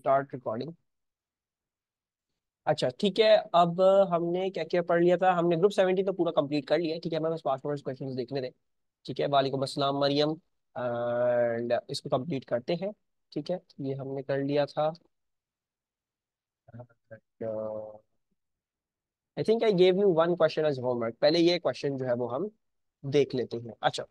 Start recording. अच्छा ठीक है। अब हमने क्या क्या पढ़ लिया था? हमने ग्रुप 70 तो पूरा कंप्लीट कर लिया है। ठीक है, हमें बस पासवर्ड क्वेश्चंस देखने थे। ठीक है, वालेकुम अस्सलाम मरियम। एंड इसको कंप्लीट करते हैं। ठीक है, ये हमने कर लिया था। I think I gave you one question as homework. पहले ये क्वेश्चन जो है वो हम देख लेते हैं। अच्छा,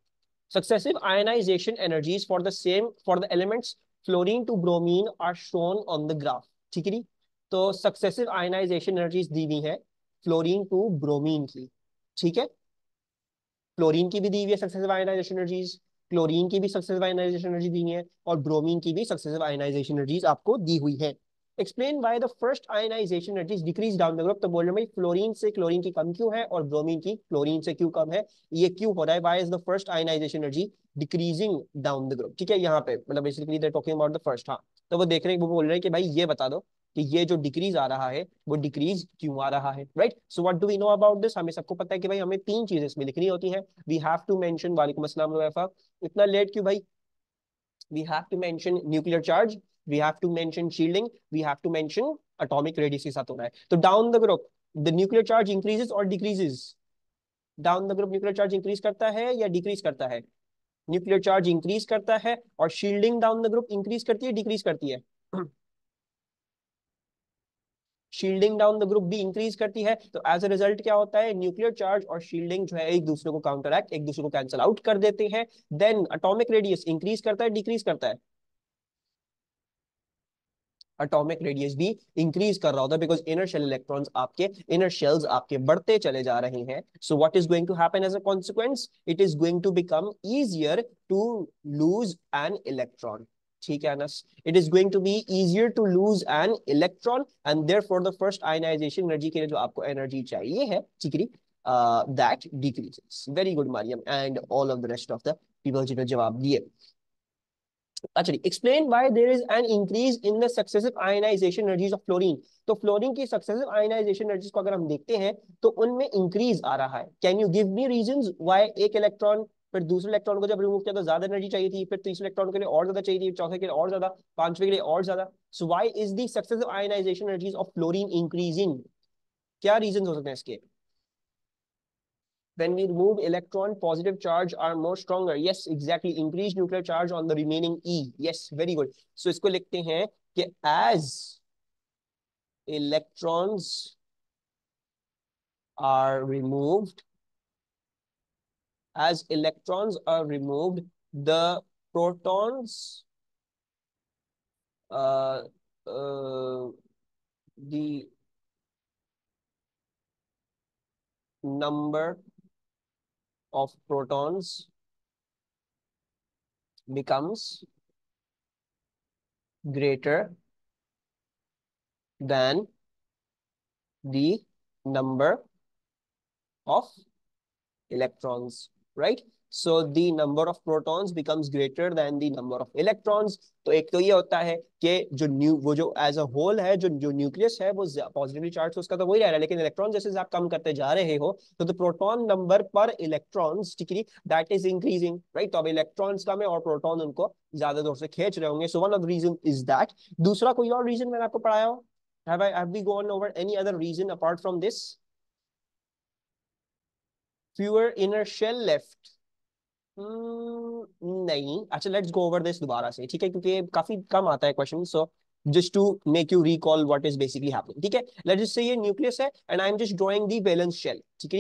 successive ionization energies for the same for the elements fluorine to bromine are shown on the graph। ठीक है नी? तो सक्सेसिव आयनाइजेशन एनर्जीज दी हुई है फ्लोरीन टू ब्रोमीन की। ठीक है, फ्लोरीन की भी दी हुई है सक्सेसिव आयनाइजेशन एनर्जीज, क्लोरीन की भी सक्सेसिव आयनाइजेशन एनर्जी दी है, और ब्रोमीन की भी सक्सेसिव आयनाइजेशन एनर्जीज आपको दी हुई है। Explain why the first ionization energies decrease down the group. तो बोल रहे हैं भाई फ्लोरीन से क्लोरीन की कम क्यों है और ब्रोमीन की क्लोरीन से क्यों कम है? ये क्यों हो रहा है? Why is the first ionization energy decreasing down the group? ठीक है, यहाँ पे मतलब basically they talking about the first. हाँ, तो वो देख रहे हैं, वो बोल रहे हैं कि भाई ये बता दो कि ये जो डिक्रीज आ रहा है वो डिक्रीज क्यों आ रहा है। Right, so what do we know about this? हमें सबको पता है कि भाई हमें तीन चीजें इसमें लिखनी होती हैं। वी हैव टू मेंशन, वालेकुम अस्सलाम वफा, इतना लेट क्यों भाई? We have to mention nuclear charge, we have to mention shielding, we have to mention atomic radius के साथ हो रहा है। तो down the group the nuclear charge increases और decreases? Down the group nuclear charge increase करता है या डिक्रीज करता है? न्यूक्लियर चार्ज इंक्रीज करता है। और shielding down the group increase करती है डिक्रीज करती है? शील्डिंग डाउन द ग्रुप भी इंक्रीज करती है। तो एज अ रिजल्ट क्या होता है? न्यूक्लियर चार्ज और शील्डिंग जो है एक दूसरे को काउंटरैक्ट, एक दूसरे को कैंसिल आउट कर देते हैं। देन एटॉमिक रेडियस इंक्रीज करता है डिक्रीज करता है? एटॉमिक रेडियस भी इंक्रीज कर रहा होता है, बिकॉज इनर शेल इलेक्ट्रॉन्स आपके, इनर शेल्स आपके बढ़ते चले जा रहे हैं। So what is going to happen as a consequence? It is going to become easier to lose an electron. ठीक है Anas, it is going to be easier to lose an electron, and therefore the first ionization energy के लिए जो आपको energy चाहिए है चिकरी, that decreases. Very good Mariam and all of the rest of the people जिन्होंने जवाब दिए। अच्छा, explain why there is an increase in the successive ionization energies of fluorine. तो फ्लोरीन की सक्सेसिव आयनाइजेशन एनर्जीज को अगर हम देखते हैं तो उनमें इंक्रीज आ रहा है। Can you give me reasons why एक इलेक्ट्रॉन, फिर दूसरे इलेक्ट्रॉन को जब रिमूव किया तो ज्यादा एनर्जी चाहिए थी, फिर तीसरे इलेक्ट्रॉन के लिए और ज्यादा चाहिए थी, चौथे के लिए और ज्यादा, पांचवे के लिए और ज्यादा। So why is the successive ionization energies of fluorine increasing? क्या रीजंस हो सकते हैं इसके? When we remove electron, positive charge are more stronger. Yes, exactly. Increased nuclear charge on the remaining E. Yes, very good. So इसको लिखते हैं कि as electrons are removed, as electrons are removed, the protons, uh, uh, the number of protons becomes greater than the number of electrons, right? So the number of protons becomes greater than the number of electrons। तो एक तो ये होता है कि जो वो जो एज अ होल है, जो न्यूक्लियस है वो पॉजिटिवली चार्ज, तो उसका तो वही रह रहा है, लेकिन इलेक्ट्रॉन जैसे आप कम करते जा रहे हो तो द प्रोटॉन नंबर पर इलेक्ट्रॉन्स ठीक दैट इज इंक्रीजिंग, राइट? तो अब इलेक्ट्रॉन्स कम है और प्रोटॉन उनको ज्यादा दूर से खींच रहे होंगे। So one of the reason is that. दूसरा कोई और रीजन मैंने आपको पढ़ाया हो? Have we gone over any other reason apart from this? Fewer inner shell left? नहीं। अच्छा, लेट्स गो ओवर दिस दोबारा से, ठीक है, क्योंकि काफी कम आता है question. So just to make you recall what is basically happening. ठीक है, लेट्स जस्ट से ये न्यूक्लियस है and I am just drawing the valence shell. ठीक है,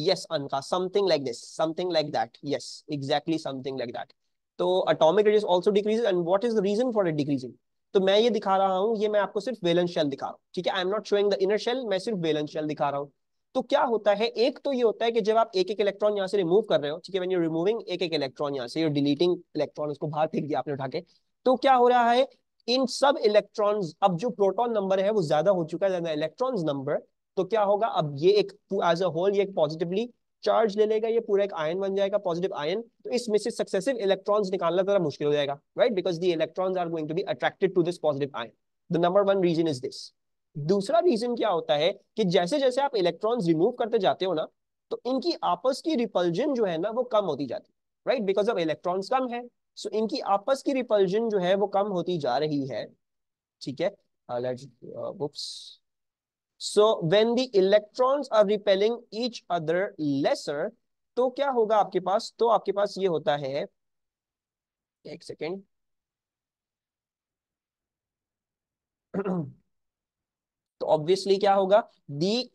yes Anka, something like this, something like that, yes exactly something like that. तो atomic radius also decreases, and what is the reason for it decreasing? तो मैं ये दिखा रहा हूँ, ये मैं आपको सिर्फ वैलेंस शेल दिखा रहा हूँ। ठीक है, I am not showing the inner shell, मैं सिर्फ वैलेंस शेल दिखा रहा हूँ। तो क्या होता है, एक तो ये होता है कि जब आप एक एक इलेक्ट्रॉन यहाँ से रिमूव कर रहे हो, ठीक है, व्हेन यू रिमूविंग एक एक इलेक्ट्रॉन यहाँ से, यू डिलीटिंग इलेक्ट्रॉन, उसको बाहर फेंक दिया आपने उठा के, तो क्या हो रहा है, इन सब इलेक्ट्रॉन्स, अब जो प्रोटॉन नंबर है वो ज्यादा हो चुका है इलेक्ट्रॉन्स नंबर। तो क्या होगा, अब ये एक एज अ होल ये एक पॉजिटिवली चार्ज ले लेगा, ये पूरा एक आयन बन जाएगा, पॉजिटिव आयन। तो इसमें से सक्सेसिव इलेक्ट्रॉन्स निकालना थोड़ा मुश्किल हो जाएगा, right? Because the electrons are going to be attracted to this positive ion. The number one reason is this. दूसरा रीजन क्या होता है कि जैसे जैसे आप इलेक्ट्रॉन्स रिमूव करते जाते हो ना, तो इनकी आपस की रिपल्जन जो है ना वो कम होती जाती है, राइट? बिकॉज अब इलेक्ट्रॉन्स कम है, सो इनकी आपस की रिपल्जन जो है वो कम होती जा रही है, ठीक है। Let's whoops. So when the electrons are repelling each other lesser, तो क्या होगा आपके पास, तो आपके पास ये होता है, एक सेकेंड तो ऑब्वियसली क्या होगा, the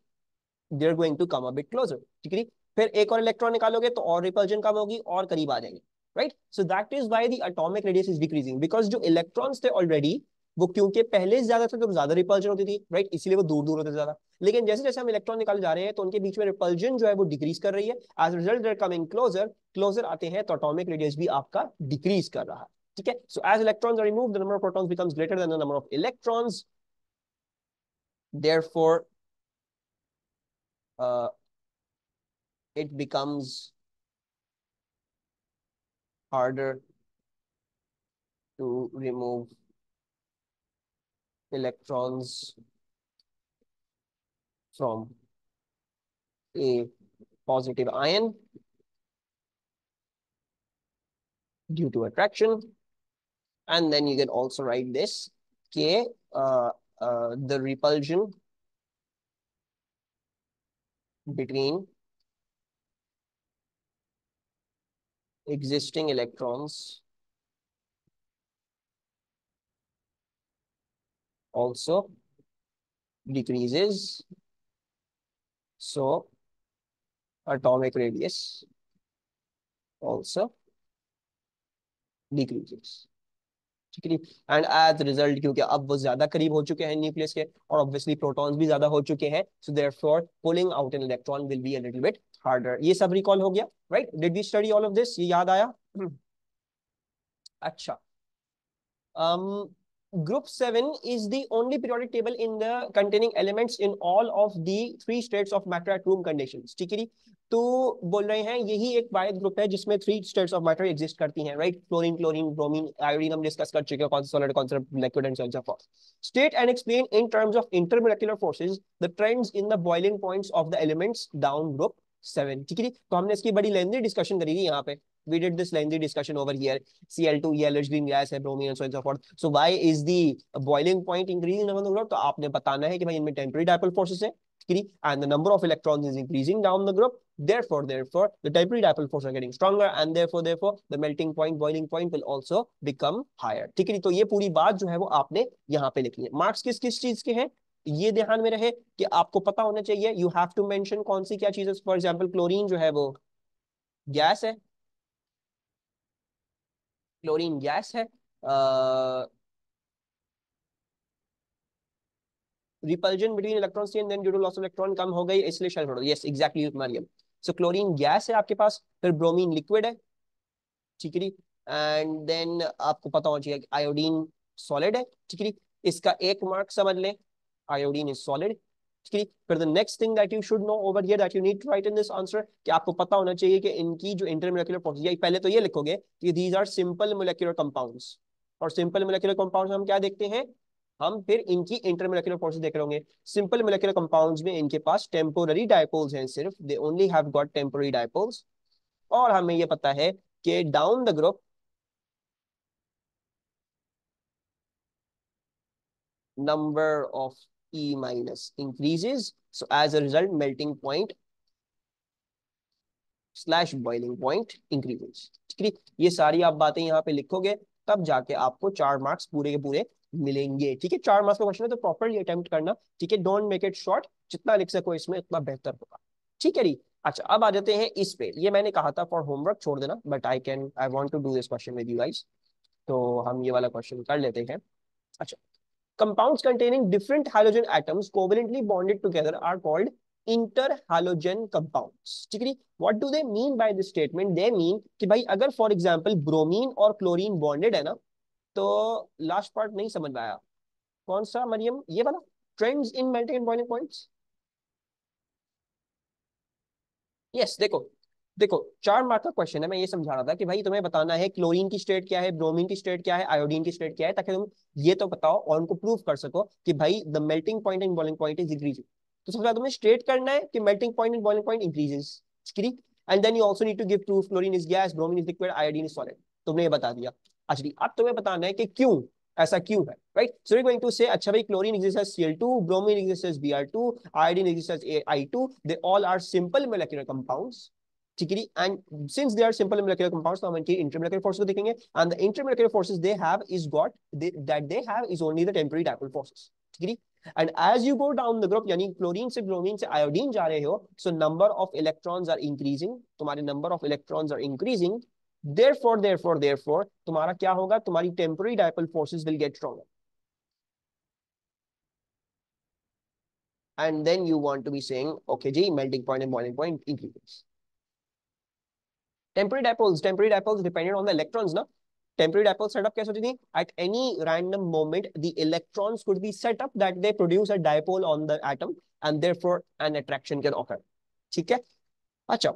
they are going to come a bit closer, ठीक है। फिर एक और इलेक्ट्रॉन निकालोगे तो और रिपल्जन कम होगी और करीब आ जाएंगे, right. So that is why the atomic radius is decreasing, because जो इलेक्ट्रॉन्स थे ऑलरेडी वो क्योंकि पहले ज्यादा थे तो ज्यादा रिपल्जन होती थी, राइट, इसीलिए वो दूर दूर होते थे ज्यादा। लेकिन जैसे जैसे हम इलेक्ट्रॉन निकाल जा रहे हैं तो उनके बीच में रिपल्जन जो है वो डिक्रीज कर रही है, as result they are coming closer, closer आते हैं तो एटॉमिक रेडियस भी आपका डिक्रीज कर रहा है, ठीक है। So as electrons are removed the number of protons becomes greater than the number of electrons, therefore uh, it becomes harder to remove electrons from a positive ion due to attraction. And then you can also write this K, the repulsion between existing electrons also decreases, so atomic radius also decreases, ठीक है। And as result क्योंकि अब वो ज्यादा करीब हो चुके हैं न्यूक्लियस के और ऑब्वियसली प्रोटॉन्स भी ज्यादा हो चुके हैं, so therefore pulling out an electron will be a little bit harder. ये सब रिकॉल हो गया, right, did we study all of this, ये याद आया? अच्छा, group 7 is the only periodic table in the containing elements in all of the three states of matter at room conditions, ठीक है जी। तो बोल रहे हैं यही एक वायद ग्रुप है जिसमें three states of matter exist करती हैं, right, fluorine, chlorine, bromine, iodine हम डिस्कस कर चुके हैं, कौन सा सॉलिड कौन सा liquid and so forth. State and explain in terms of intermolecular forces the trends in the boiling points of the elements down group 7, ठीक है। तो हमने इसकी बड़ी लेंथी डिस्कशन करी थी यहाँ पे, we did this lengthy discussion over here. Cl2 yellowish green gas है, bromine and so on and so forth. So why is the boiling point increasing among the group? तो आपने बताना है कि भाई इनमें temporary dipole forces है, and the number of electrons is increasing down the group. Therefore, the temporary dipole forces are getting stronger, and therefore, the melting point, boiling point will also become higher. ठीक है, तो ये पूरी बात जो है वो आपने यहाँ पे लिखनी है। मार्क्स किस किस चीज के हैं ये ध्यान में रहे कि आपको पता होना चाहिए, यू हैव टू मेंशन कौन सी क्या चीज है। फॉर एग्जाम्पल क्लोरीन जो है वो गैस है, क्लोरीन गैस है, repulsion between electrons and then due to loss of electron कम हो गई इसलिए शायद छोड़ो, yes exactly Mariam. So chlorine gas है आपके पास, फिर ब्रोमीन लिक्विड है, ठीक है, एंड देन आपको पता होना चाहिए आयोडीन सॉलिड है, ठीक है। इसका एक मार्क समझ लें, आयोडीन इज सॉलिड, ठीक है। फिर the next thing that you should know over here that you need to write in this answer कि आपको पता होना चाहिए कि इनकी जो इंटरमोलेक्युलर फोर्सेस, या पहले तो ये लिखोगे कि these are simple molecular compounds, और सिंपल मोलेक्युलर कंपाउंड्स हम क्या देखते हैं, हम फिर इनकी इंटरमोलेक्युलर फोर्सेस देख रहे होंगे। सिंपल मोलेक्युलर कंपाउंड्स में इनके पास टेम्पोररी डायपोल्स हैं, सिर्फ they only have got temporary dipoles, और हमें ये पता है कि down the group number of E minus increases, so as a result melting point slash boiling point increases, ठीक है। ये सारी आप बातें यहाँ पे लिखोगे तब जाके आपको 4 मार्क्स पूरे के पूरे मिलेंगे, ठीक है। 4 मार्क्स का क्वेश्चन है तो प्रॉपरली अटेम्प्ट करना, ठीक है, डोंट मेक इट शॉर्ट, जितना लिख सको इसमें उतना बेहतर होगा, ठीक है जी। अच्छा, अब आ जाते हैं इस पे, ये मैंने कहा था फॉर होमवर्क छोड़ देना, but I want to do this question with you guys, तो हम ये वाला क्वेश्चन कर लेते हैं। अच्छा, compounds containing different halogen atoms covalently bonded together are called interhalogen compounds, ठीक है। what do they mean by this statement? They mean कि भाई अगर फॉर एग्जांपल ब्रोमीन और क्लोरीन बॉन्डेड है ना, तो लास्ट पार्ट नहीं समझ में आया, कौन सा मरियम, ये वाला, trends in melting and boiling points. Yes, देखो देखो 4 मार्क का क्वेश्चन है, मैं ये समझा रहा था कि भाई तुम्हें बताना है क्लोरीन की स्टेट क्या है, ब्रोमीन की स्टेट क्या है, आयोडीन की स्टेट क्या है, ताकि तुम ये तो बताओ और उनको प्रूव कर सको कि भाई the melting point and boiling point is increasing. तो सबसे पहले तुम्हें स्टेट करना है कि melting point and boiling point increases, and then you also need to give proof chlorine is gas, bromine is liquid, iodine is solid. तुमने ये बता दिया। अच्छा जी, अब तुम्हें बताना है कि क्यों, ऐसा क्यों है, right? So you going to say अच्छा भाई chlorine exists as Cl2, bromine exists as Br2, iodine exists as I2, they all are simple molecular compounds, ठीक है? And since they are simple molecular compounds, तो हम इनकी intermolecular force को देखेंगे, and the intermolecular forces they have is got that they have is only the temporary dipole forces, ठीक है? And as you go down the group, यानी chlorine से bromine से आयोडीन जा रहे हो, so number of electrons are increasing, तुम्हारे number of electrons are increasing, therefore तुम्हारा क्या होगा, तुम्हारी temporary dipole forces will get stronger, and then you want to be saying okay जी melting point and boiling point increases. Temporary dipoles depended on the electrons ना. Temporary dipole setup कैसे होती थी? At any random moment the electrons could be set up that they produce a dipole on the atom and therefore an attraction can occur. ठीक है? अच्छा,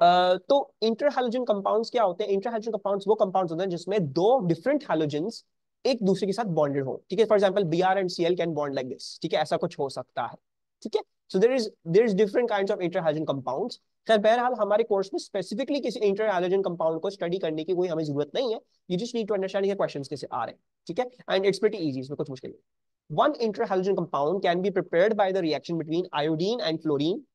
तो inter halogen compounds क्या होते हैं? इंटर हैलोजन कंपाउंड्स वो कंपाउंड्स होते हैं जिसमें दो डिफरेंट हैलोजेंस एक दूसरे के साथ बॉन्डेड हो, ठीक है? For example Br and Cl can bond like this, ठीक है? ऐसा कुछ हो सकता है, ठीक है? So there is different kinds of inter halogen compounds. खैर बहरहाल हमारे कोर्स में स्पेसिफिकली किसी इंटर हैलोजन कंपाउंड को स्टडी करने की कोई हमें जरूरत नहीं है, you just need to understand ये क्वेश्चंस कैसे आ रहे हैं, ठीक है? एंड इट्स प्रीटी इजी, इसमें कुछ मुश्किल नहीं। One interhalogen compound can be prepared by the reaction between iodine and fluorine.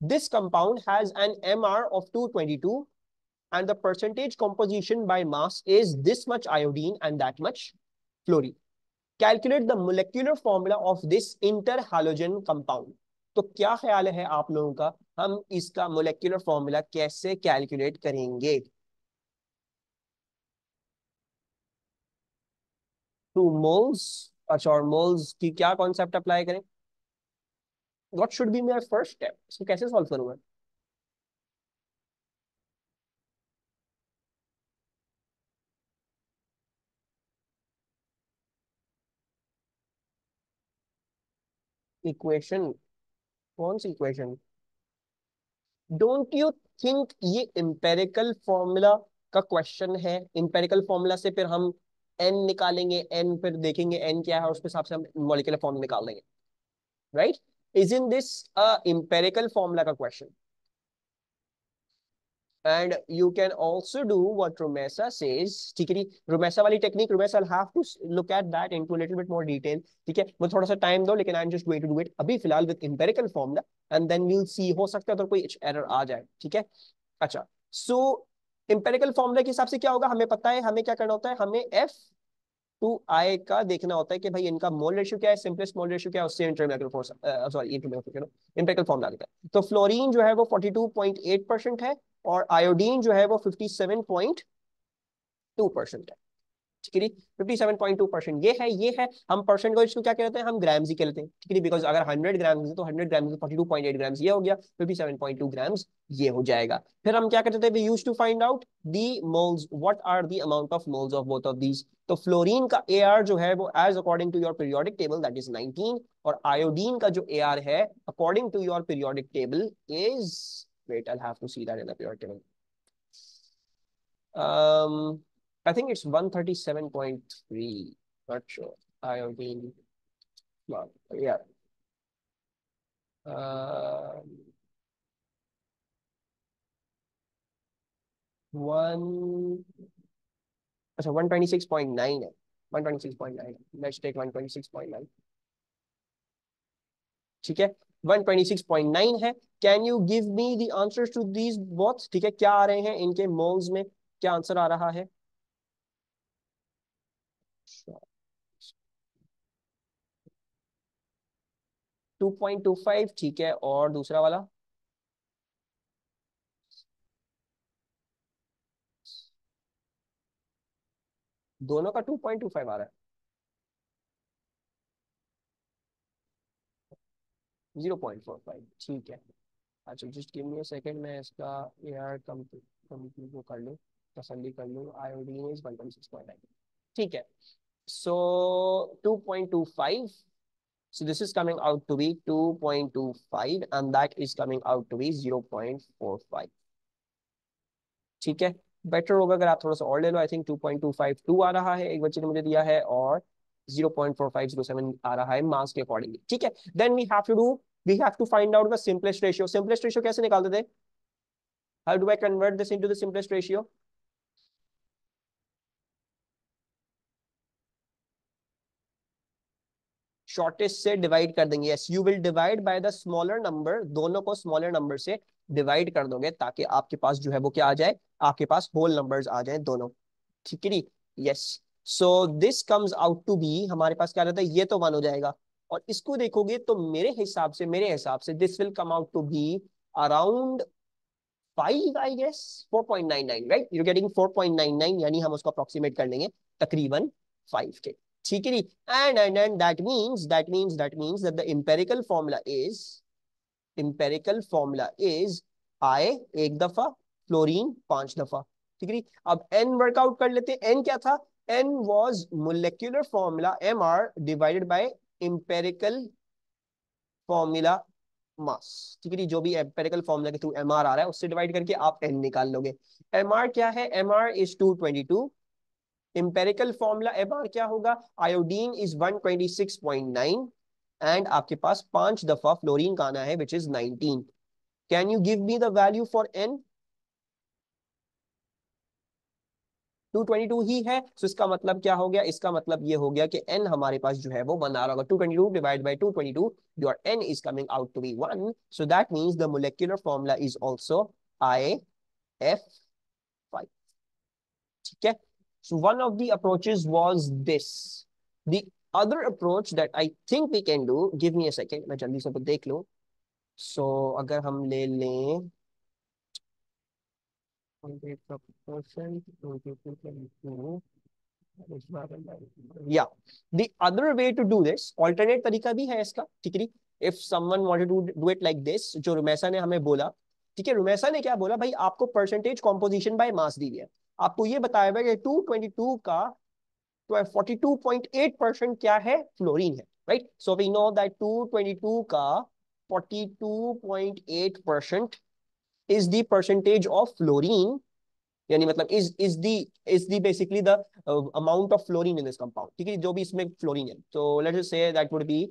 This compound has an MR of 222 and the percentage composition by mass is this much iodine and that much fluorine. Calculate the molecular formula of this interhalogen compound. तो क्या ख्याल है आप लोगों का, हम इसका molecular formula कैसे कैलकुलेट करेंगे? 2 moles। अच्छा, और मोल्स की क्या कॉन्सेप्ट अप्लाई करें? What should be my first step, इसको कैसे सॉल्व करूंगा? इक्वेशन? कौन सी इक्वेशन? डोंट यू थिंक ये इंपेरिकल फॉर्मूला का क्वेश्चन है? इंपेरिकल फॉर्मूला से फिर हम एन निकालेंगे, एन फिर देखेंगे एन क्या है और उसके हिसाब से हम मॉलिक्यूलर फॉर्मूला निकाल देंगे, right? Is in this a empirical formula का question? And you can also do what Rumesa says, ठीक है? Rumesa वाली technique, Rumesa will have to look at that into a little bit more detail, ठीक है? मुझे थोड़ा सा time दो, लेकिन I'm just going to do it अभी फिलहाल with empirical formula and then we'll see, हो सकता है तो कोई एरर आ जाए, ठीक है? अच्छा, so empirical formula के हिसाब से क्या होगा, हमें पता है हमें क्या करना होता है, हमें F2I का देखना होता है कि भाई इनका मोल रेशियो क्या है, सिंपलेस्ट मोल रेशियो क्या है, उससे इंटरमोलेक्युलर फोर्स, सॉरी इंटरमोलेक्युलर इंपेरिकल फॉर्मूला देता है। तो फ्लोरीन जो है वो 42.8% है और आयोडीन जो है वो 57.2% है, ठीक है? 57.2% ये है। हम परसेंट को इसको क्या कहते हैं, हम ग्राम्स ही कहते हैं, ठीक है? बिकॉज अगर 100 ग्राम्स है तो 100 ग्राम्स 42.8 ग्राम्स ये हो गया, 57.2 ग्राम्स ये हो जाएगा। फिर हम क्या करते थे, we used to find out the moles, what are the amount of moles of both of these. तो फ्लोरीन का AR जो है वो as according to your periodic table that is 19, और आयोडीन का जो AR है according to your periodic table is, wait I have to see that in the periodic table, I think it's 137.3. Not sure. Iodine. Well, yeah. One. अच्छा, 126.9 है। 126.9। Let's take 126.9। ठीक है, 126.9 है। Can you give me the answers to these both? ठीक है, क्या आ रहे हैं इनके मोल्स में, क्या आंसर आ रहा है? 2.25, ठीक है, और दूसरा वाला? दोनों का 2.25 आ रहा है। 0.45, ठीक है। अच्छा, just give me a second, मैं इसका एआर कम वो कर लूँ, तसल्ली कर लूँ। आयोडीन इज 126.9, ठीक है। सो 2.25, so this is coming out to be 2.25 and that is coming out to be 0.45, ठीक है? बेटर होगा अगर आप थोड़ा सा और ले लो। आई थिंक 2.252 आ रहा है, एक बच्चे ने मुझे दिया है, और 0.4507 आ रहा है मास के अकॉर्डिंगली, ठीक है? Then we have to find out the simplest ratio. Simplest ratio कैसे निकालते थे? How do I convert this into the simplest ratio? Shortest से डिवाइड कर देंगे। Yes, you will divide by the smaller number, दोनों को स्मॉलर नंबर से divide कर दोगे ताकि आपके पास जो है वो क्या आ जाए, आपके पास होल नंबर्स आ जाए दोनों। ठीक है। Yes, so this comes out to be, हमारे पास क्या रहता है, ये तो 1 हो जाएगा। और इसको देखोगे तो मेरे हिसाब से this will come out to be around 5, I guess 4.99, right, you getting 4.99, यानी हम उसको अप्रोक्सीमेट कर लेंगे तकरीबन 5 के। ठीक है। And that means that the empirical formula is I एक दफा, फ्लोरीन 5 दफा। ठीक है। अब एन वर्कआउट कर लेते हैं। एन क्या था? N was molecular formula M R divided by empirical formula mass. ठीक है जी, जो भी एम्पेरिकल फॉर्मूला के थ्रू एम आर आ रहा है उससे डिवाइड करके आप एन निकाल लोगे। एम आर क्या है? M R is 222। Empirical formula M R क्या होगा? आयोडीन इज 126.9 एंड आपके पास 5 दफा फ्लोरीन का आना है which is 19। Can you give me the value for N? 222 ही है, तो इसका मतलब क्या हो गया? इसका मतलब ये हो गया कि n हमारे पास जो है वो 1 आ रहा होगा। 222 divide by 222, your n is coming out to be 1, so that means the molecular formula is also IF5। ठीक है। So one of the approaches was this. The other approach that I think we can do, give me a second, मैं जल्दी से देख लूं। सो अगर हम ले लें या the other way to do this, alternate तरीका भी है इसका। ठीक है। If someone wanted to do it like this, जो रुमेसा ने हमें बोला। ठीक है, रुमेसा ने क्या बोला भाई, आपको परसेंटेज कॉम्पोजिशन बाय मास दी है, आपको ये बताया हुआ कि 222 का 42.8% क्या है? फ्लोरीन है, right. So we know that 222 का 42.8% is the percentage of fluorine, यानी मतलब is the basically the amount of fluorine in this compound. ठीक है, जो भी इसमें फ्लोरीन है, तो let's just say that would be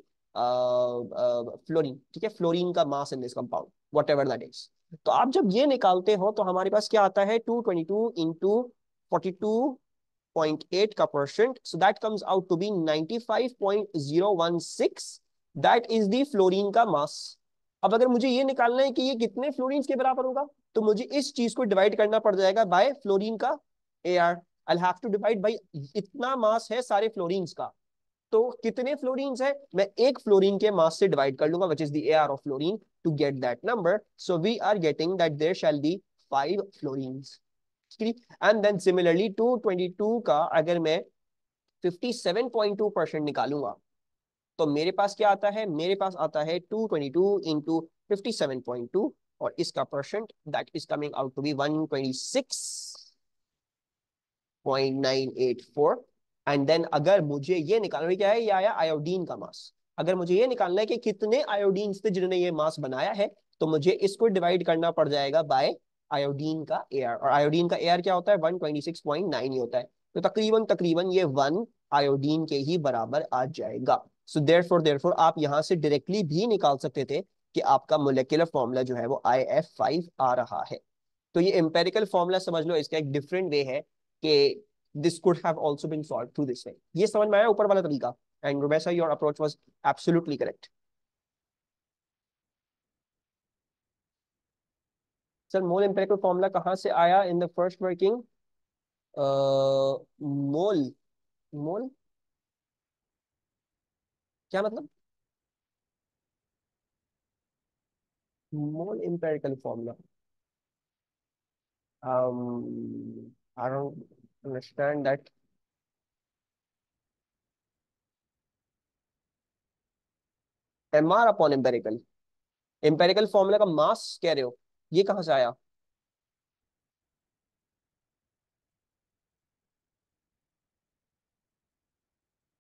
fluorine. ठीक है, फ्लोरीन का mass in this compound whatever that is. तो आप जब ये निकालते हो तो हमारे पास क्या आता है? 222 इंटू 42.8 का percent, so that comes out to be 95.016, that is the fluorine का मास। अब अगर मुझे ये निकालना है कि ये कितने फ्लोरीन के बराबर होगा, तो मुझे इस चीज को डिवाइड करना पड़ जाएगा बाय फ्लोरीन का AR. I have to divide by इतना मास है सारे फ्लोरीन्स का, तो कितने फ्लोरीन्स है, मैं एक फ्लोरीन के मास से डिवाइड कर लूंगा which is the AR of fluorine to get that number. So we are getting that there shall be 5 fluorines. And then similarly 222 का अगर मैं 57.2% निकालूंगा, तो मेरे पास क्या आता है? मेरे पास आता है 222 इंटू 57.2, और इसका percent that is coming out to be 126.984। And then अगर मुझे ये निकालना है, क्या है? ये आया आयोडीन का मास। अगर मुझे ये निकालना है कि कितने आयोडीन थे जिन्होंने ये मास बनाया है, तो मुझे इसको डिवाइड करना पड़ जाएगा बाय आयोडीन का एआर। और आयोडीन का एआर क्या होता है? 126.9 ही होता है। तो तकरीबन तकरीबन ये 1 आयोडीन के ही बराबर आ जाएगा। सो देयरफॉर आप यहां से डायरेक्टली भी निकाल सकते थे कि आपका मोलेकुलर फॉर्मूला जो है वो IF5 आ रहा है। तो ये एम्पेरिकल फॉर्मूला समझ लो, इसका एक डिफरेंट वे है कि this could have also been solved through this way. ये समझ में आया ऊपर वाला तरीका? And Rubaisa, your approach was absolutely correct. Sir, mole empirical formula कहाँ से आया in the first working? Mole, mole क्या मतलब? Mole empirical formula, I don't understand that. MR upon empirical, empirical formula का मास कह रहे हो, ये कहाँ से आया?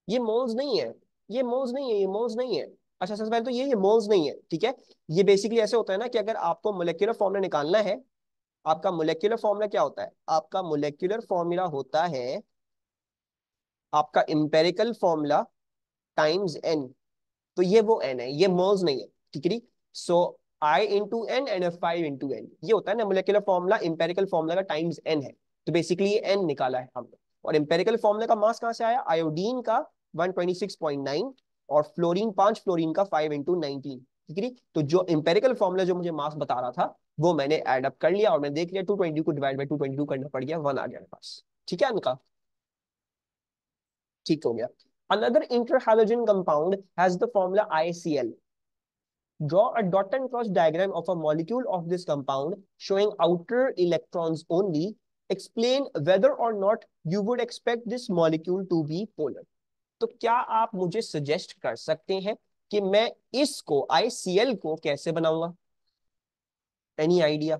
ये मोल्स नहीं है, ये मोल्स नहीं है, ये मोल्स नहीं है। अच्छा, सबसे पहले तो ये मोल्स नहीं है। ठीक है, ये बेसिकली ऐसे होता है ना कि अगर आपको मोलेक्युलर फॉर्मूला निकालना है, आपका मोलेक्युलर फॉर्मूला क्या होता है? आपका मोलेक्युलर फॉर्मूला होता है आपका एम्पेरिकल फॉर्मूला टाइम्स एन। तो ये वो एन है, ये मोल्स नहीं है। ठीक है। So I into n and F5 into n, ये होता है ना मोलेकुलर फॉर्मूला, इंपेरिकल फॉर्मूला का टाइम्स एन है। तो बेसिकली ये एन निकाला है हमने। और इंपेरिकल फॉर्मूला का मास कहाँ से आया? आयोडीन का 126.9, और फ्लोरीन 5, फ्लोरीन का 5 × 19, ठीक है। तो जो इंपेरिकल फॉर्मूला जो मुझे मास बता रहा था वो मैंने ऐड अप कर लिया और मैं देख लिया 220 को डिवाइड बाई 222 करना पड़ गया, 1 आ गया मेरे पास। ठीक है अनका, ठीक हो गया। Another interhalogen compound has the formula ICl. Draw a dot and cross diagram of a molecule of this compound showing outer electrons only. Explain whether or not you would expect this molecule to be polar. तो क्या आप मुझे suggest कर सकते हैं कि मैं इसको ICl को कैसे बनाऊंगा? Any idea?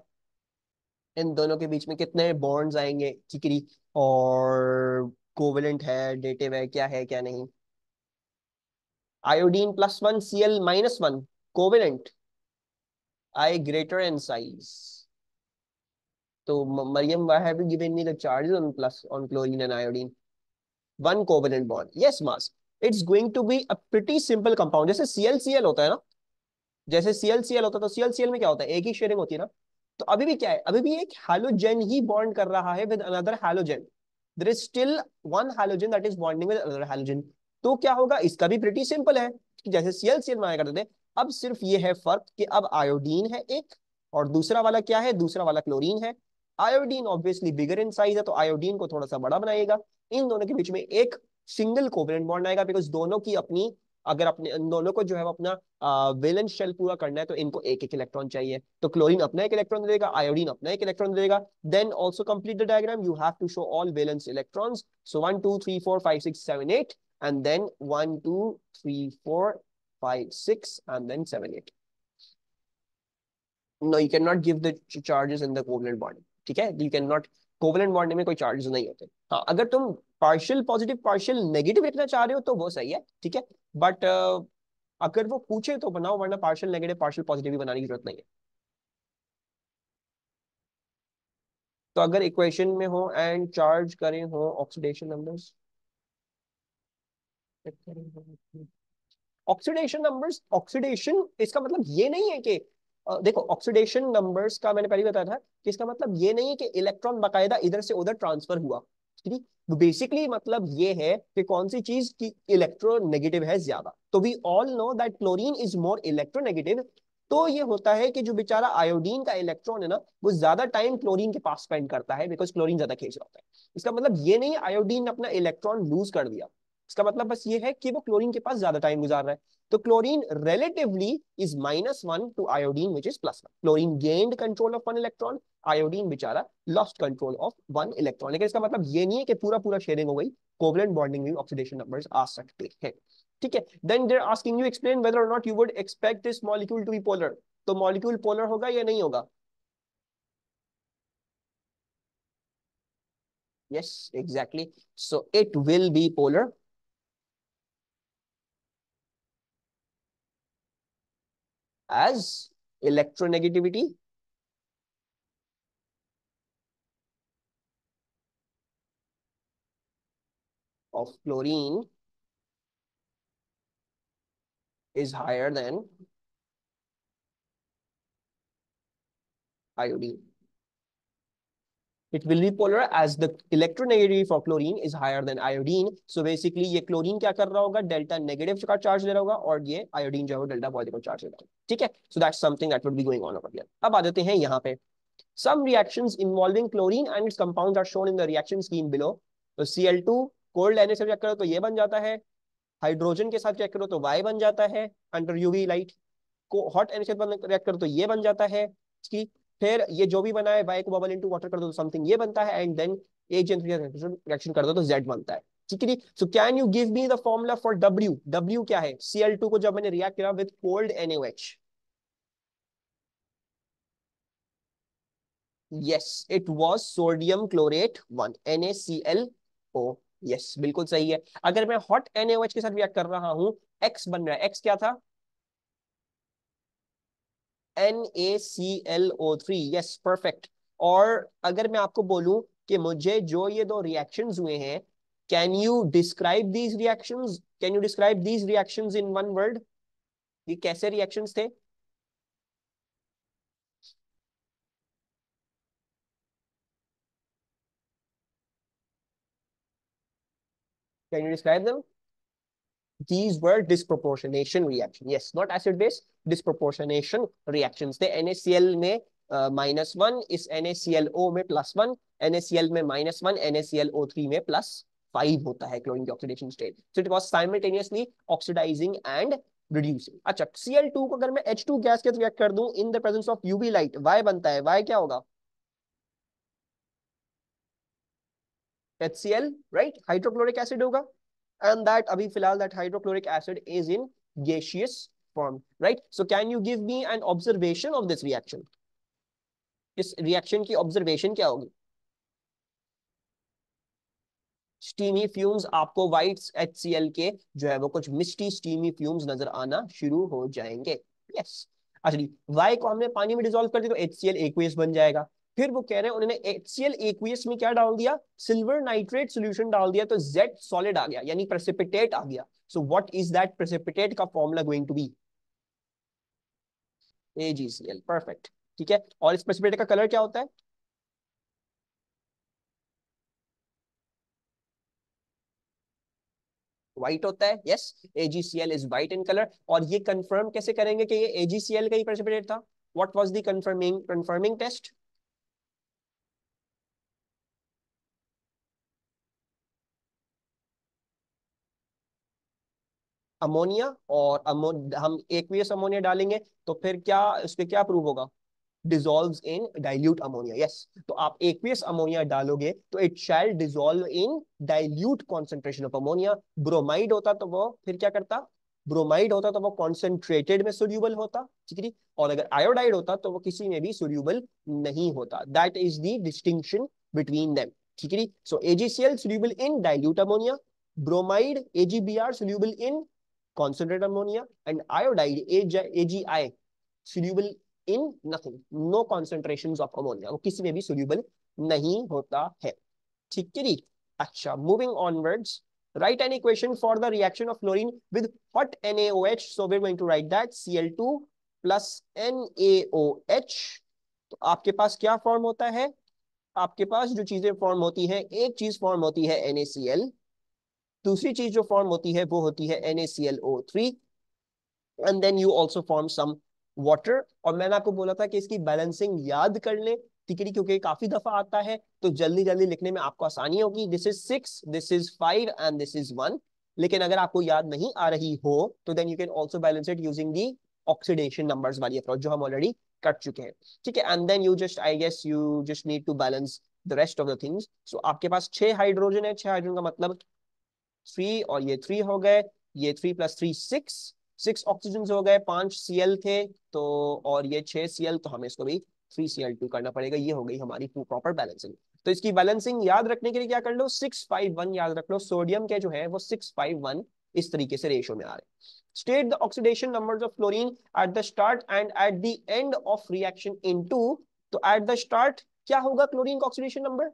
इन दोनों के बीच में कितने बॉन्ड्स आएंगे, चिकरी, और कोवेलेंट है, डेटिव है, क्या है क्या नहीं? Iodine +1 Cl-1 covalent, I greater in size. So Mariam, why have you given me the charges on plus on chlorine and iodine? One covalent bond. Yes, mass. It's going to be a pretty simple compound. जैसे ClCl होता है ना, जैसे ClCl होता है तो ClCl में क्या होता है, एक ही शेयरिंग होती है ना। तो अभी भी क्या है, अभी भी एक हैलोजन ही बॉन्ड कर रहा है with another halogen. There is still one halogen that is bonding with another halogen. तो क्या होगा, इसका भी प्रीटी सिंपल है कि जैसे ClCl बनाया करते थे। अब सिर्फ ये है फर्क कि अब आयोडीन है एक, और दूसरा वाला क्या है, दूसरा वाला क्लोरीन है। Iodine obviously bigger in size है तो आयोडीन को थोड़ा सा बड़ा बनाएगा। इन दोनों के बीच में एक सिंगल कोवेलेंट बॉन्ड आएगा, बिकॉज दोनों की अपनी, अगर अपने इन दोनों को जो है वो अपना वैलेंस शेल पूरा करना है तो इनको एक एक इलेक्ट्रॉन चाहिए। तो क्लोरीन अपना एक इलेक्ट्रॉन देगा, आयोडीन अपना एक इलेक्ट्रॉन देगा। Then also complete the diagram, you have to show all valence electrons. So 1 2 3 4 5 6 7 8, and then 1 2 3 4 5 6 and then 7 8। No, you can not give the charges in the covalent bond. ठीक है, you can not, covalent bond में कोई charges नहीं होते। हाँ, अगर तुम partial positive partial negative लिखना चाह रहे हो तो वो सही है, ठीक है। बट अगर वो पूछे तो बनाओ, वरना पार्शियल नेगेटिव पार्शियल पॉजिटिव भी बनाने की जरूरत नहीं है। तो अगर इक्वेशन में हो एंड चार्ज करें हो oxidation numbers, oxidation numbers, oxidation इसका मतलब ये नहीं है कि देखो, ऑक्सीडेशन नंबर्स का मैंने पहले बताया था कि इसका मतलब ये नहीं है कि इलेक्ट्रॉन बकायदा इधर से उधर ट्रांसफर हुआ। ठीक है, बेसिकली मतलब ये है कि कौन सी चीज की इलेक्ट्रोनेगेटिव है ज्यादा। तो we all know that chlorine is more electronegative. तो ये होता है कि जो बेचारा आयोडीन का इलेक्ट्रॉन है ना, वो ज्यादा टाइम क्लोरीन के पास स्पेंड करता है, बिकॉज क्लोरीन ज्यादा खींच रहा होता है। इसका मतलब ये नहीं है आयोडीन ने अपना इलेक्ट्रॉन लूज कर दिया। इसका मतलब बस ये है कि वो क्लोरीन के पास ज्यादा टाइम गुजार रहा है। तो chlorine relatively is -1 to iodine which is +1. Chlorine gained control of 1 electron, iodine बेचारा lost control of 1 electron। लेकिन इसका मतलब ये नहीं है कि पूरा पूरा शेयरिंग हो गई, कोवलेंट बॉन्डिंग में ऑक्सीडेशन नंबर्स आ सकते हैं। ठीक है, then they are asking you explain whether or not you would expect this molecule to be polar. तो मॉलिक्यूल पोलर होगा या नहीं होगा? Yes, exactly. So it will be polar as electronegativity of chlorine is higher than iodine. It will be polar as the electronegativity for chlorine is higher than iodine. So basically ये chlorine क्या कर रहा होगा, delta negative का charge ले रहा होगा, और ये आयोडीन जो है वो डेल्टा पॉजिटिव चार्ज ले रहा होगा। ठीक है, so that's something that would be going on over here. अब आ जाते हैं यहाँ पे, some reactions involving chlorine and its compounds are shown in the reaction scheme below. तो Cl2 कोल्ड एनए से रिएक्ट करो तो ये बन जाता है, हाइड्रोजन के साथ रिएक्ट करो तो Y बन जाता है अंडर यूवी लाइट, को हॉट एनए से रिएक्ट करो तो ये बन जाता है इसकी। फिर ये जो भी बना है y को बबल इनटू वाटर कर दो तो समथिंग ये बनता है, एंड देन एक जन रिएक्शन कर दो तो z बनता है। ठीक है जी, so can you give me the formula for W? W क्या है? Cl2 को जब मैंने रिएक्ट किया with cold NaOH, yes it was sodium chlorate 1 NaClO। Yes, बिल्कुल सही है। अगर मैं हॉट NaOH के साथ रिएक्ट कर रहा हूं, X बन रहा है, X क्या था? NaClO3। Yes, perfect. और अगर मैं आपको बोलूं कि मुझे जो ये दो रिएक्शंस हुए हैं, can you describe these reactions, can you describe these reactions in one word? ये कैसे रिएक्शंस थे? Can you describe them? These were disproportionation reaction. Yes, not acid base, disproportionation reactions थे. NaCl में -1, इस NaClO में +1, NaCl में -1, NaClO3 में +5 होता है क्लोरीन की oxidation state. So it was simultaneously oxidizing and reducing. अच्छा, Cl2 को अगर मैं H2 गैस के रिएक्ट कर दूं in the presence of UV light, Y बनता है. Y क्या होगा? HCl, right? हाइड्रोक्लोरिक एसिड होगा. And that अभी फिलहाल that hydrochloric acid is in gaseous form, right? So can you give me an observation of this reaction? इस reaction की observation क्या होगी? स्टीमी फ्यूम्स, आपको व्हाइट HCl के जो है वो कुछ मिस्टी स्टीमी फ्यूम्स नजर आना शुरू हो जाएंगे. यस. अच्छा जी, Y को हमने पानी में डिसॉल्व कर दिया तो HCl एक्वियस बन जाएगा. फिर वो कह रहे हैं उन्होंने HCl एक्वियस में क्या डाल दिया? सिल्वर नाइट्रेट सोल्यूशन डाल दिया, तो Z सॉलिड आ गया, यानी प्रेसिपिटेट आ गया. So what is that precipitate का formula going to be? AgCl. Perfect. ठीक है. और इस प्रेसिपिटेट का कलर क्या होता है? व्हाइट होता है. Yes, AgCl is white in colour. और ये कंफर्म कैसे करेंगे कि ये AgCl का ही प्रेसिपिटेट था? What was the confirming test? Ammonia. और हम एक्वियस अमोनिया डालेंगे तो फिर क्या उस पे क्या प्रूव होगा? डिजोल्व्स इन डाइल्यूट अमोनिया. यस. तो आप एक्वियस अमोनिया डालोगे तो it shall dissolve in dilute concentration of ammonia. Bromide होता तो वो फिर क्या करता? ब्रोमाइड होता तो वो कॉन्सेंट्रेटेड में सोल्यूबल होता. ठीक है. और अगर आयोडाइड होता तो वो किसी में भी सोल्यूबल नहीं होता. That is the distinction between them. ठीक है. सो AgCl soluble in dilute ammonia, bromide AgBr soluble in concentrated ammonia, and iodide AgI soluble in nothing, no concentrations of ammonia. वो किसी में भी soluble नहीं होता है. ठीक है. अच्छा, moving onwards, write an equation for the reaction of fluorine with hot NaOH. So we're going to write that Cl2 plus NaOH. तो आपके पास क्या फॉर्म होता है? आपके पास जो चीजें फॉर्म होती है, एक चीज फॉर्म होती है NaCl, दूसरी चीज जो फॉर्म होती है वो होती है NaClO3, and then you also form some water. और मैंने आपको बोला था कि इसकी बैलेंसिंग याद कर ले. ठीक है, क्योंकि काफी दफा आता है तो जल्दी जल्दी लिखने में आपको आसानी होगी. This is 6, this is 5 and this is 1. लेकिन अगर आपको याद नहीं आ रही हो तो then you can also balance it using the oxidation numbers वाली अप्रोच जो हम ऑलरेडी कर चुके हैं. ठीक है. And then you just, I guess you just need to balance the rest of the things. सो आपके पास 6 हाइड्रोजन है. 6 हाइड्रोजन का मतलब 3, और ये 3 हो गए. ये 3 + 3 6, 6 ऑक्सीजन हो गए. 5 Cl थे तो, और ये 6 Cl, तो हमें इसको भी 3Cl2 करना पड़ेगा. ये हो गई हमारी प्रॉपर बैलेंसिंग. तो इसकी बैलेंसिंग याद रखने के लिए क्या कर लो? 6:5:1 याद रख लो. सोडियम के जो है वो 6:5:1 इस तरीके से रेशियो में आ रहे हैं. State the oxidation numbers of fluorine at the start and at the end of reaction into. तो एट द स्टार्ट क्या होगा क्लोरीन का ऑक्सीडेशन नंबर?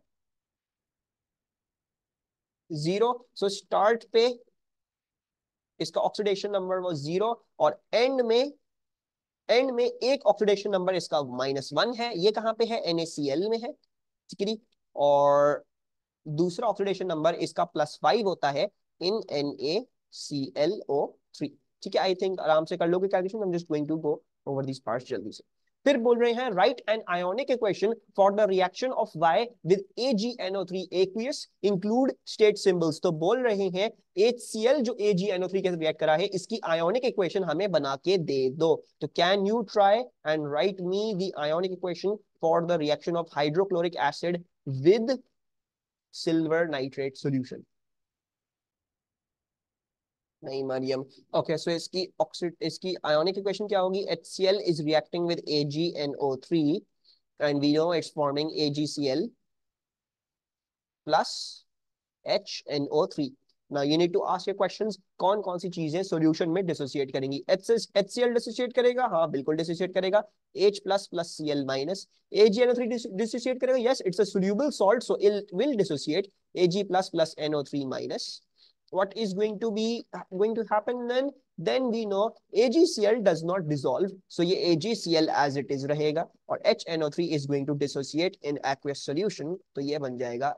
0. सो स्टार्ट पे इसका ऑक्सीडेशन नंबर वो 0, और एंड में एक ऑक्सीडेशन नंबर इसका -1 है. ये कहां पे है? NaCl में है. ठीक है. और दूसरा ऑक्सीडेशन नंबर इसका +5 होता है इन NaClO3. ठीक है. आई थिंक आराम से कर लोगे calculation. I am just going to go over this parts जल्दी से. फिर बोल रहे हैं write an ionic equation for the reaction of Y with AgNO3 aqueous include state symbols. तो बोल रहे हैं HCl जो AgNO3 के साथ रिएक्ट करा है इसकी आयोनिक इक्वेशन हमें बना के दे दो. तो can you try and right me the ionic equation for the reaction of hydrochloric acid with silver nitrate solution. नहीं मरियम. ओके, सो इसकी आयोनिक इक्वेशन क्या होगी? HCl is reacting with AgNO3 and we know it's forming AgCl plus HNO3. Now you need to ask your questions. कौन कौन सी चीजें solution में dissociate करेंगी? HCl dissociate करेगा. हाँ बिल्कुल डिसोसिएट करेगा. H plus plus Cl minus. AgNO3 dissociate करेगा. Yes, it's a soluble salt, so it will dissociate. Ag plus plus NO3 minus. What is going to happen then? Then we know AgCl does not dissolve, so ये AgCl as it is रहेगा, और HNO3 is going to dissociate in aqueous solution, तो ये बन जाएगा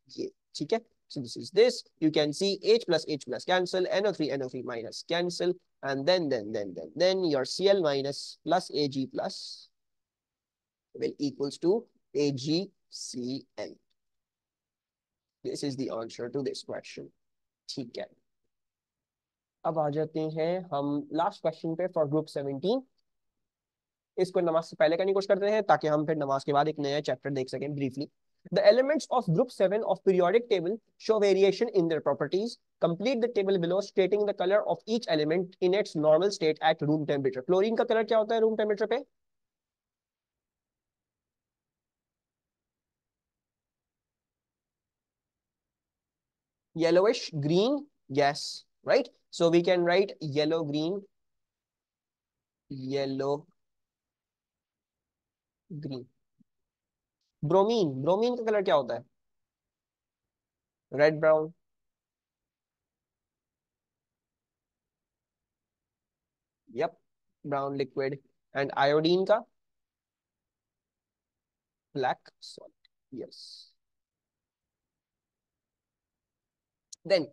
ये. ठीक है. So this is this. You can see H plus cancel, NO3 minus cancel, and then your Cl minus plus Ag plus will equals to AgCl. This is the answer to this question. ठीक है, अब आ जाते हैं हम last question पे for group 17। इसको नमाज से पहले करने की कोशिश करते हैं ताकि हम फिर नमाज के बाद एक नया चैप्टर देख सकें briefly. The elements of group 7 of periodic table show variation in their properties. Complete the table below stating the color of each element in its normal state at room temperature. Chlorine का colour क्या होता है room temperature पे? Yellowish green, yes, right? So we can write yellow green, yellow green. Bromine, bromine का colour क्या होता है? Red brown, yup, brown liquid. And iodine का black salt, yes. Then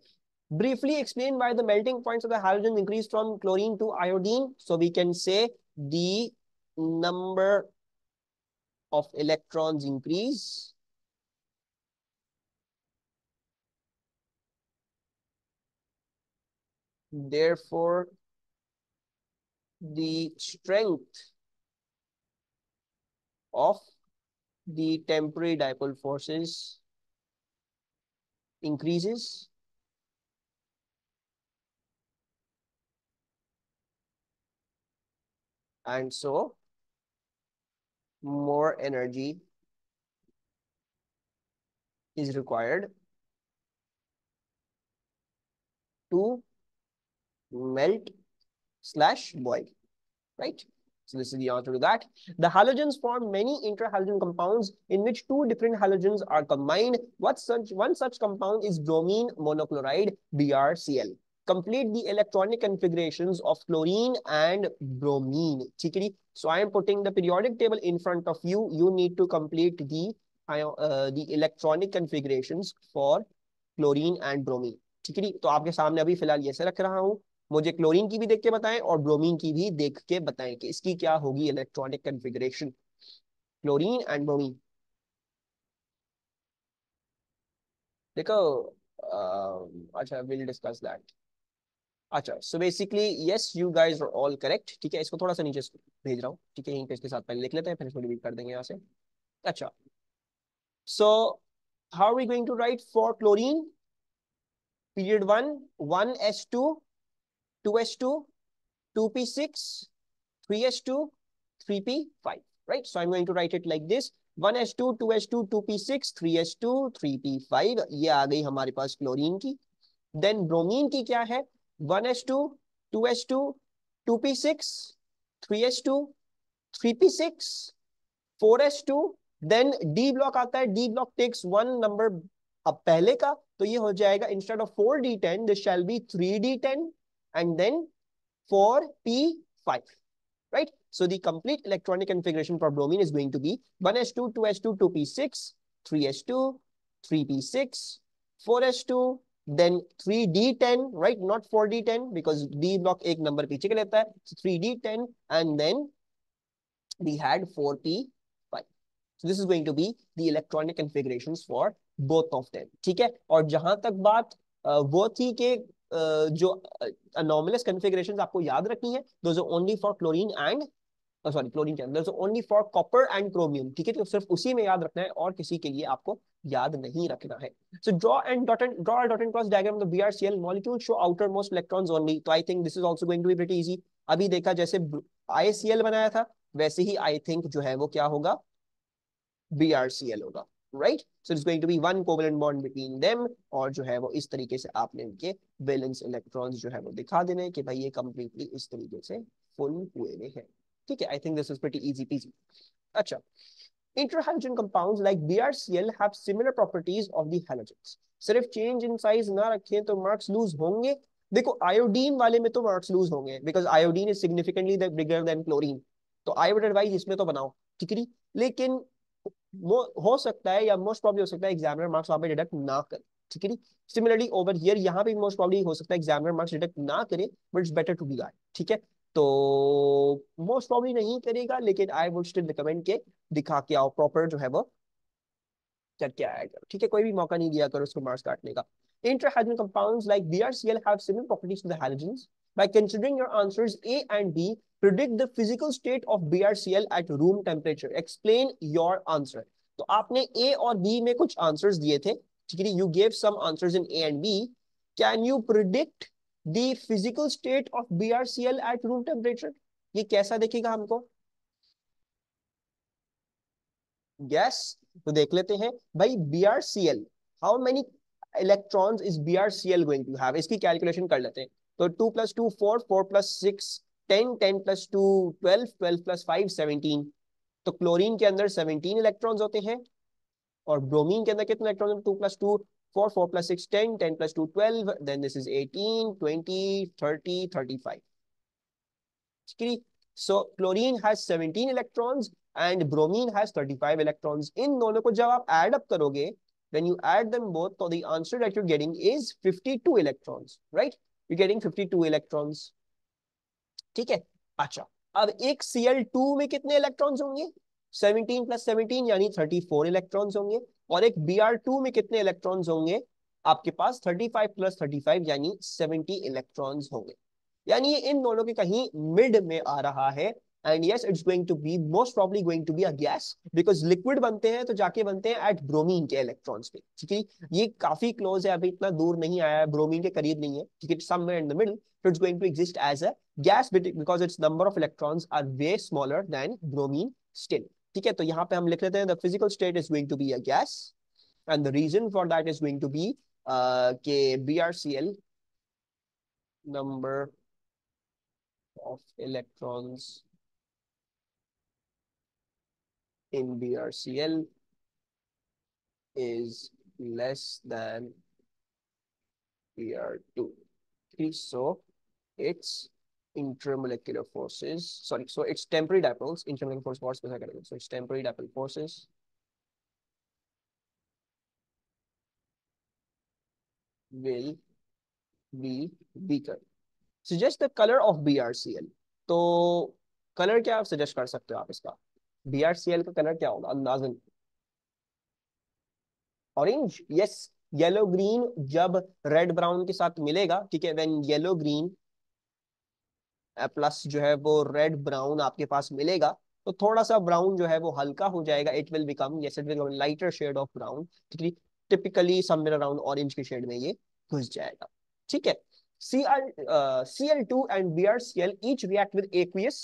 briefly explain why the melting points of the halogen increase from chlorine to iodine. So we can say the number of electrons increase, therefore the strength of the temporary dipole forces increases, and so more energy is required to melt slash boil, right? So this is the answer to that. The halogens form many interhalogen compounds in which two different halogens are combined. One such compound is bromine monochloride, BrCl. Complete the electronic configurations of chlorine and bromine. So I am putting the periodic table in front of you. You need to complete the electronic configurations for chlorine and bromine. ठीक है, तो आपके सामने अभी फिलहाल ये से रख रहा हूं। मुझे क्लोरीन की भी देख के बताएं और ब्रोमीन की भी देख के बताएं कि इसकी क्या होगी electronic configuration, chlorine and bromine. देखो, अच्छा, विल डिस्कस दैट। अच्छा, so basically yes, you guys are all correct. ठीक है, इसको थोड़ा सा नीचे भेज रहा हूँ, ठीक है, यहीं पे इसके साथ पहले लिख लेते हैं, फिर इसको डिलीट कर देंगे यहाँ से। अच्छा, so how are we going to write for chlorine? Period 1, 1s2, 2s2, 2p6, 3s2, 3p5, right? So I'm going to write it like this: 1s2, 2s2, 2p6, 3s2, 3p5। ये आ गई हमारे पास क्लोरीन की। Than bromine की क्या है? 1s2, 2s2, 2p6, 3s2, 3p6, 4s2। Then D block आता है, d block takes one number अब पहले का, तो ये हो जाएगा instead of 4d10 this shall be 3d10 and then 4p5, right? So the complete electronic configuration for bromine is going to be 1s2, 2s2, 2p6, 3s2, 3p6, 4s2, then 3d10, right? Not 4d10 because d block एक number पीछे के लेता है, so 3d10 and then we had 4p5. So this is going to be the electronic configurations for both of them, ठीक है? और जहां तक बात वो थी कि जो anomalous configurations आपको याद रखनी है, those are only for chlorine and sorry chlorine के अंदर, only for copper and chromium, ठीक है? तो सिर्फ उसी में याद रखना है और किसी के लिए आपको याद नहीं रखना है। सो draw a dot and cross diagram of the BrCl molecule, show outermost electrons only। तो I think this is also going to be pretty easy. अभी देखा जैसे ICl बनाया था वैसे ही आई थिंक जो है वो क्या होगा, BrCl होगा, right? So it's going to be one covalent bond between them, और जो है वो इस तरीके से आपने इनके वैलेंस इलेक्ट्रॉन्स जो है वो दिखा देने कि भाई ये कंप्लीटली इस तरीके से फुल हुए में है, ठीक है? आई think this is pretty easy PG. अच्छा, interhalogen compounds like BrCl have similar properties of the halogens। सिर्फ चेंज इन साइज ना रखें तो मार्क्स लूज होंगे। देखो आयोडीन वाले में तो मार्क्स लूज होंगे because iodine is significantly bigger than chlorine, तो आई वुड एडवाइज इसमें तो बनाओ, ठीक है? लेकिन हो सकता है या मोस्ट प्रॉब्ली हो सकता है एग्जामिनर मार्क्स वहां पे डिडक्ट ना करे, ठीक है। सिमिलरली ओवर हियर, यहाँ पे मोस्ट प्रॉब्ली हो सकता है एग्जामिनर मार्क्स डिडक्ट ना करे, but it's better to be guard, ठीक है। तो मोस्ट प्रॉब्ली नहीं करेगा, लेकिन आई वुड स्टिल रिकमेंड के दिखा के आओ प्रॉपर जो है वो करके आया करो, ठीक है। कोई भी मौका नहीं दिया करो उसको मार्क्स काटने का। Intrahalogen compounds like BrCl have similar properties to the halogens. By considering your answers A and B, predict the physical state of BrCl at room temperature. Explain your answer. तो आपने A और B में कुछ answers दिए थे, ठीक है। You gave some answers in A and B. Can you predict the physical state of BrCl at room temperature? ये कैसा दिखेगा हमको? Yes, तो देख लेते हैं भाई। BrCl, how many electrons is BrCl going to have, इसकी कैलकुलेशन कर लेते हैं। तो 2 + 2 4, 4 + 6 10, 10 + 2 12, 12 + 5 17। तो क्लोरीन के अंदर 17 इलेक्ट्रॉन्स होते हैं, और ब्रोमीन के अंदर कितने इलेक्ट्रॉन? 2 + 2 4, 4 + 6 10, 10 + 2 12, देन दिस इज 18 20 30 35, ठीक है। So chlorine has 17 electrons and bromine has 35 electrons. इन दोनों को जब आप ऐड अप करोगे, when you add them both, so the answer that you're getting is 52 electrons, right? You're getting 52 electrons, ठीक है। अच्छा, अब एक Cl2 में कितने इलेक्ट्रॉन्स होंगे? 17 + 17 यानी 34 इलेक्ट्रॉन्स होंगे। और एक Br2 में कितने इलेक्ट्रॉन्स होंगे? आपके पास 35 + 35 यानी 70 इलेक्ट्रॉन्स होंगे। यानी ये इन दोनों के कहीं मिड में आ रहा है। And yes, it's going to be most probably going to be a gas, because liquid बनते हैं तो जाके बनते हैं एट ब्रोमीन के इलेक्ट्रॉन्स पे, ठीक है। ये काफी क्लोज है, अभी इतना दूर नहीं आया है, ब्रोमीन के करीब नहीं है, ठीक है, somewhere in the middle. So it's going to exist as a gas because its number of electrons are way smaller than bromine still, ठीक है। तो यहाँ पे हम लिख लेते हैं the physical state is going to be a gas, and the reason for that is going to be के BrCl number of electrons in BrCl is less than Br2, okay, so its intermolecular forces, sorry, so its temporary dipoles, intermolecular force बहुत specify करेंगे, so its temporary dipole forces will be weaker. Suggest the color of BrCl. तो colour क्या आप suggest कर सकते हो आप इसका? BrCl का कलर क्या होगा अंदाजन? Orange, yes. येलो ग्रीन जब रेड ब्राउन के साथ मिलेगा, ठीक है, व्हेन येलो ग्रीन प्लस जो है वो रेड ब्राउन आपके पास मिलेगा, तो थोड़ा सा ब्राउन जो है वो हल्का हो जाएगा, it will become, yes, it will become lighter shade of brown, typically somewhere around orange के शेड में ये घुस जाएगा, ठीक है। Cl2 and BrCl each react with aqueous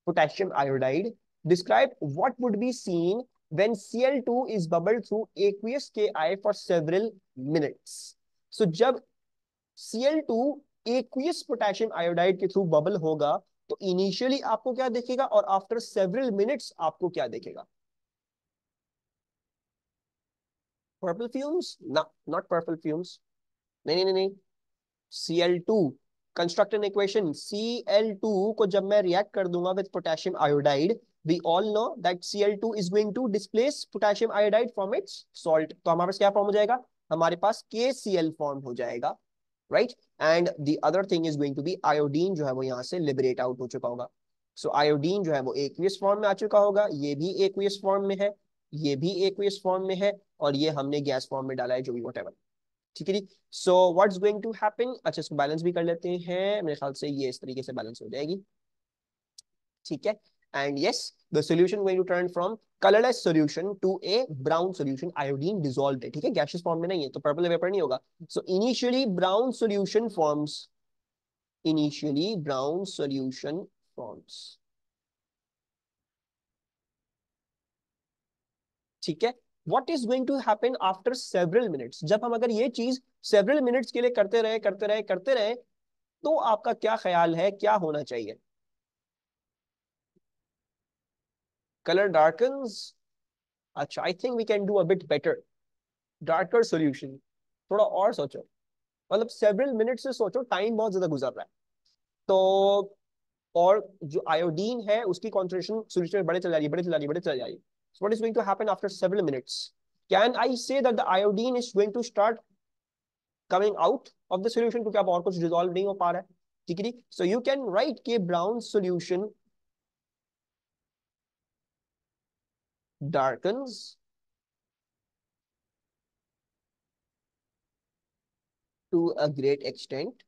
potassium iodide. Describe what would be seen when Cl2 is bubbled through aqueous Ki for several minutes. So जब Cl2 aqueous potassium iodide के through bubble होगा, तो initially आपको क्या दिखेगा, और after several minutes आपको क्या दिखेगा? पर्पल फ्यूम्स ना, नॉट पर्पल फ्यूम्स, नहीं नहीं नहीं। Cl2, construct an equation. Cl2 को जब मैं रिएक्ट कर दूंगा with potassium iodide, we all know that Cl2 is going to displace potassium iodide from its salt. तो हमारे पास क्या फॉर्म हो जाएगा? हमारे पास KCl फॉर्म हो जाएगा, right. And the other thing is going to be iodine जो है वो यहाँ से लिबरेट आउट हो चुका होगा। सो आयोडीन जो है वो एक्वियस फॉर्म में आ चुका होगा, ये भी एक्वियस फॉर्म में है, ये भी एक्वियस फॉर्म में है, और ये हमने गैस फॉर्म में डाला है, जो भी व्हाटएवर, ठीक है जी। So what's going to happen, अच्छा इसको बैलेंस भी कर लेते हैं, मेरे ख्याल से ये इस तरीके से बैलेंस हो जाएगी, ठीक है। And yes, the solution going to turn from colourless solution to a brown solution, iodine dissolved है, ठीक है, गैसियस फॉर्म में नहीं है, तो पर्पल वेपर नहीं होगा। So initially brown solution forms, initially brown solution forms, ठीक है। what is going to happen after several minutes, जब हम अगर ये चीज several minutes के लिए करते रहे करते रहे करते रहे, तो आपका क्या ख्याल है क्या होना चाहिए? color darkens, अच्छा, I think we can do a bit better, darker solution. थोड़ा और सोचो, मतलब सेवरल मिनट्स से सोचो, टाइम बहुत ज्यादा गुजर रहा है, तो और जो आयोडीन है उसकी कॉन्सेंट्रेशन सॉल्यूशन में बढ़े चल जा रही है, बढ़े चल जा रही है, बढ़े चल जा रही है। So what is going to happen after several minutes? Can I say that the iodine is going to start coming out of the solution, क्योंकि अब और कुछ डिसॉल्व नहीं हो पा रहा है, ठीक है। सो यू कैन राइट के brown solution darkens to a great extent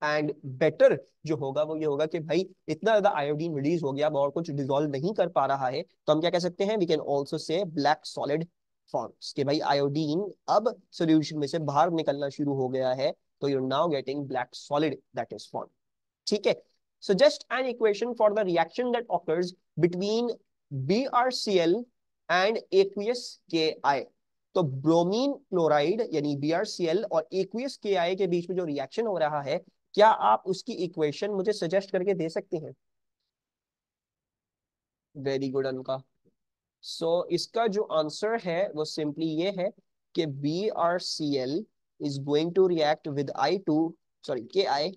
and better जो होगा वो ये होगा कि भाई इतना ज्यादा आयोडीन रिलीज हो गया, अब और कुछ डिसॉल्व नहीं कर पा रहा है, तो हम क्या कह सकते हैं, we can also say black solid forms, कि भाई आयोडीन अब सोल्यूशन में से बाहर निकलना शुरू हो गया है, तो you are now getting black solid that is form, ठीक है। Suggest an equation for the reaction that occurs between BrCl and aqueous Ki। तो ब्रोमीन क्लोराइड यानी BrCl और aqueous Ki के बीच में जो रिएक्शन हो रहा है, क्या आप उसकी इक्वेशन मुझे सजेस्ट करके दे सकते हैं? वेरी गुड अनका। सो इसका जो आंसर है वो सिंपली ये है कि BrCl is going to react with I2 sorry Ki,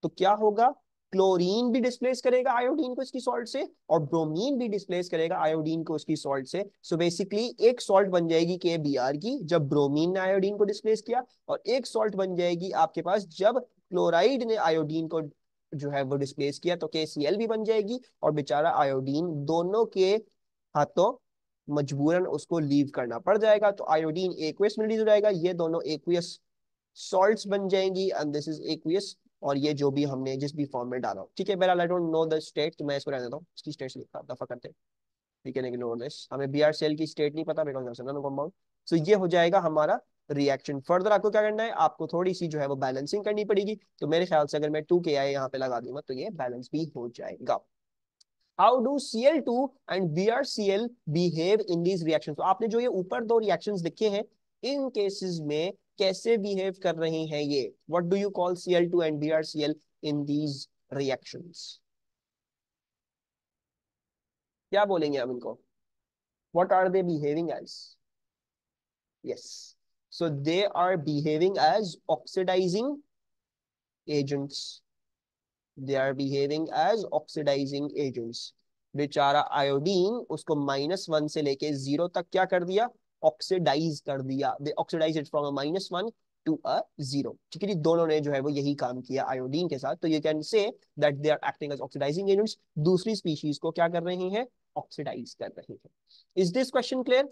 तो क्या होगा, क्लोरीन भी डिस्प्लेस करेगा आयोडीन को इसकी सॉल्ट से, और ब्रोमीन भी डिस्प्लेस करेगा आयोडीन को उसकी सॉल्ट से। सो बेसिकली एक सॉल्ट बन जाएगी KBr की जब ब्रोमीन ने आयोडीन को डिस्प्लेस किया, और एक सॉल्ट बन जाएगी आपके पास जब क्लोराइड ने आयोडीन को जो है वो डिस्प्लेस किया, तो KCl भी बन जाएगी, और बेचारा आयोडीन दोनों के हाथों मजबूरन उसको लीव करना पड़ जाएगा, तो आयोडीन एक्वियस में रिलीज हो जाएगा, ये दोनों एक्वियस सॉल्ट्स बन जाएंगी, एंड दिस इज एक्वियस, और ये जो भी हमने जिस भी फॉर्म में डाला, ठीक है। बहरहाल I don't know the state, तो मैं इसको रहने देता हूँ, इसकी स्टेट लिखा दफा करते हैं, वी कैन इग्नोर दिस, हमें BrCl की स्टेट नहीं पता बिकॉज नॉन कंपाउंड। सो ये हो जाएगा हमारा रिएक्शन। फर्दर आपको क्या करना है, आपको थोड़ी सी जो है वो बैलेंसिंग करनी पड़ेगी, तो मेरे ख्याल से अगर मैं 2Ki यहाँ पे लगा दूंगा तो ये बैलेंस भी हो जाएगा। How do Cl2 and BrCl behave in these reactions, तो आपने जो ये ऊपर दो रिएक्शंस लिखे हैं, इन केसेस में कैसे बिहेव कर रहे हैं ये, what do you call Cl2 and BrCl in these reactions, क्या बोलेंगे हम इनको, what are they behaving as? Yes, so they are behaving as oxidising agents, they are behaving as oxidising agents. बेचारा आयोडीन उसको -1 से लेके 0 तक क्या कर दिया, ऑक्सीडाइज कर दिया, दे ऑक्सीडाइज इट फ्रॉम -1 टू 0, ठीक है जी। दोनों ने जो है वो यही काम किया आयोडीन के साथ, तो you can say that they are acting as oxidising agents, दूसरी स्पीशीज को क्या कर रही हैं, ऑक्सीडाइज कर रही हैं। Is this question clear?